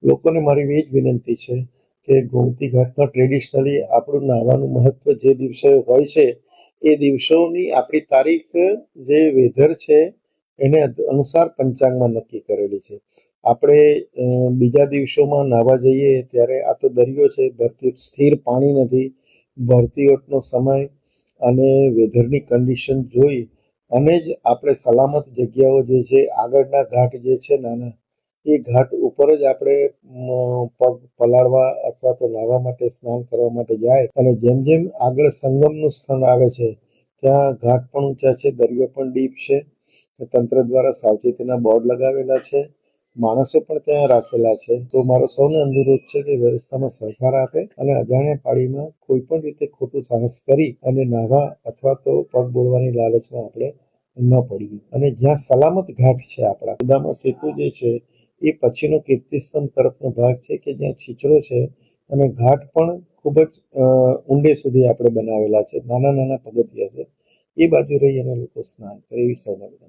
લોકોને મારી એ જ વિનંતી છે કે ગોમતી ઘાટમાં ટ્રેડિશનલી આપણું નાહવાનું મહત્વ જે દિવસે હોય છે એ દિવસોની આપણી તારીખ જે વેધર છે એને અનુસાર પંચાંગમાં નક્કી કરેલી છે. આપણે બીજા દિવસોમાં નાહવા જઈએ ત્યારે આ તો દરિયો છે, ભરતી સ્થિર પાણી નથી, ભરતી ઓટનો સમય અને વેધરની કન્ડિશન જોઈ અને જ આપણે સલામત જગ્યાઓ જે છે આગળના ઘાટ જે છે નાના એ ઘાટ ઉપર જ આપણે પગ પલાળવા અથવા તો નાહવા માટે સ્નાન કરવા માટે જાય. અને જેમ જેમ આગળ સંગમનું સ્થળ આવે છે ત્યાં ઘાટ પણ ઊંચા છે, દરિયો પણ ડીપ છે. તંત્ર દ્વારા સાવચેતીના બોર્ડ લગાવેલા છે, માણસો પણ ત્યાં રાખેલા છે. તો મારો સૌને અનુરોધ છે કે વ્યવસ્થામાં સહકાર આપે અને અજાણ્યા પાણીમાં કોઈ પણ રીતે ખોટું સાહસ કરી અને નાહવા અથવા તો પગ બોળવાની લાલચમાં આપણે ન પડીએ. અને જ્યાં સલામત ઘાટ છે આપણા ઉદામા સેતુ જે છે એ પછીનો કીર્તિસ્તંભ તરફનો ભાગ છે કે જ્યાં છીછરો છે અને ઘાટ પણ ખૂબ જ ઊંડે સુધી આપણે બનાવેલા છે, નાના નાના પગથિયા છે. એ બાજુ રહી અને લોકો સ્નાન કરે એવી સૌને વિનંતી.